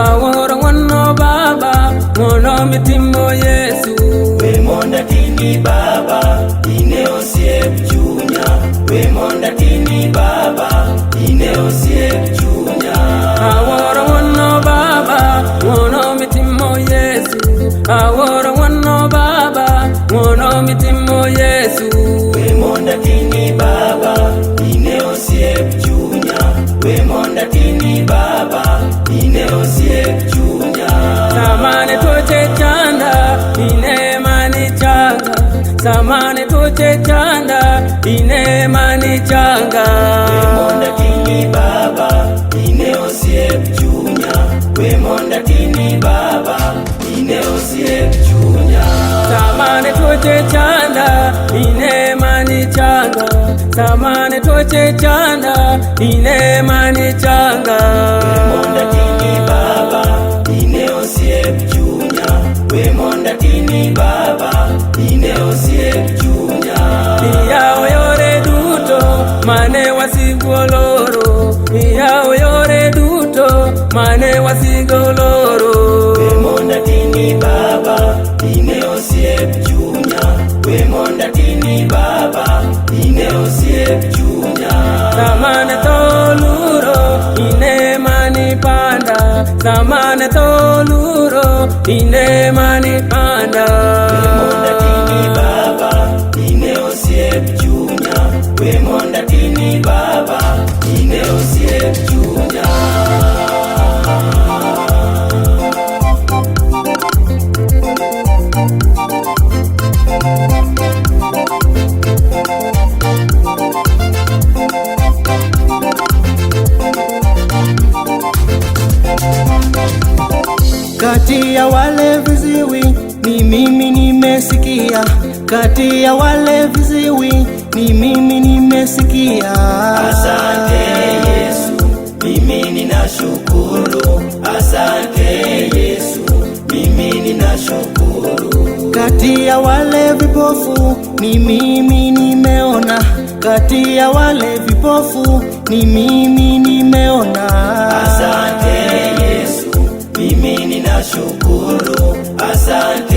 Aworo wano baba, mono mitimo Yesu. We monda tini baba, ine osiep chunya. We monda tini baba, ine osiep chunya. Aworo wano baba, mono mitimo Yesu. Aworo wano baba, mono mitimo Yesu. We monda tini baba, ine osiep chunya. We monda tini baba, ine osiep chunya. Samane toche chanda, ine mani changa. Samane toche chanda, ine mani changa. We monda tini baba, ine osiep chunya. We monda tini baba, ine osiep chunya. Samane toche chanda, ine mani changa. Samane toche chanda, ine mani changa. We monda tini baba, ine osiep chunya. We monda tini baba, ine osiep chunya. Iya oyore duto, mane wasigoloro. Iya oyore duto, mane wasigoloro. We monda tini baba, ine osiep chunya. We monda tini baba, ine osiep chunya. Samane toluro, ine mani panda. Samane toluro, ine mani panda. We monda tini baba, ine osiep chunya. We monda tini baba, ine osiep chunya. Kati ya wale viziwi ni mimi nimesikia. Kati ya wale viziwi ni mimi nimesikia. Asante Yesu, mimi ninashukuru. Asante Yesu, mimi ninashukuru. Kati ya wale vipofu ni mimi nimeona. Kati ya wale vipofu ni mimi nimeona. Asante Yesu, mimi ninashukuru. Asante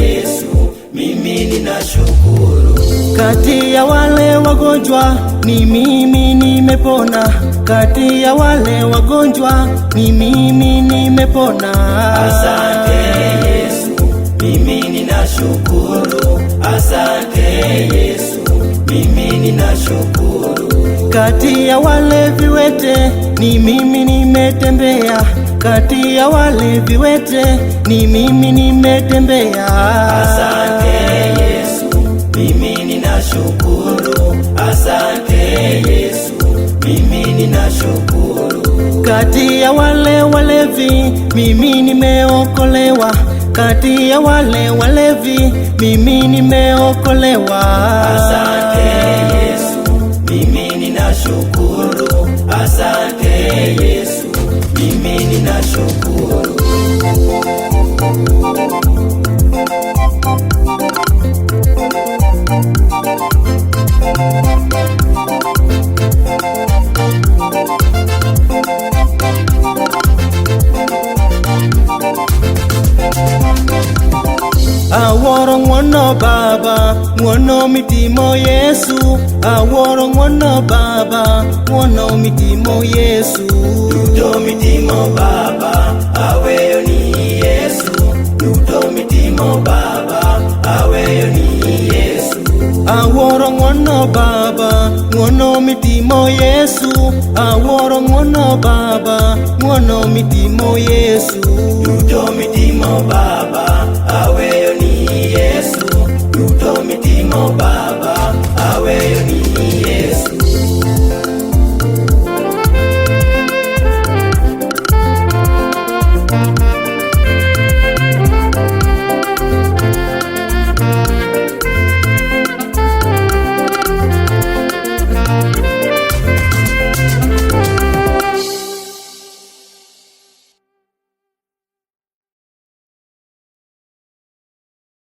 Yesu, mimi ninashukuru. Kati ya wale wagonjwa ni mimi nimepona. Kati ya wale wagonjwa ni mimi nimepona. Asante Yesu, mimi ninashukuru. Asante Yesu, mimi ninashukuru. Kati ya wale viwete ni mimi nimetembea. Kati ya wale viwete ni mimi nimetembea. Asante Yesu, mimi ninashukuru. Asante Yesu, mimi ninashukuru. Kati ya wale walevi mimi nimeokolewa. Kati ya wale walevi mimi nimeokolewa. Asante Yesu, mimi ninashukuru. Asante Yesu, mimi ninashukuru. Aworo ngono baba, ngono mitimo Yesu. Aworo ngono baba, ngono mitimo Yesu. Duto mitimo baba, aweyo ni Yesu. Duto mitimo baba, aweyo ni Yesu. Aworo ngono baba, ngono mitimo Yesu. Aworo ngono baba, ngono mitimo Yesu. Duto mitimo baba, aweyo ni Yesu. Duto mitimo baba, aweyo ni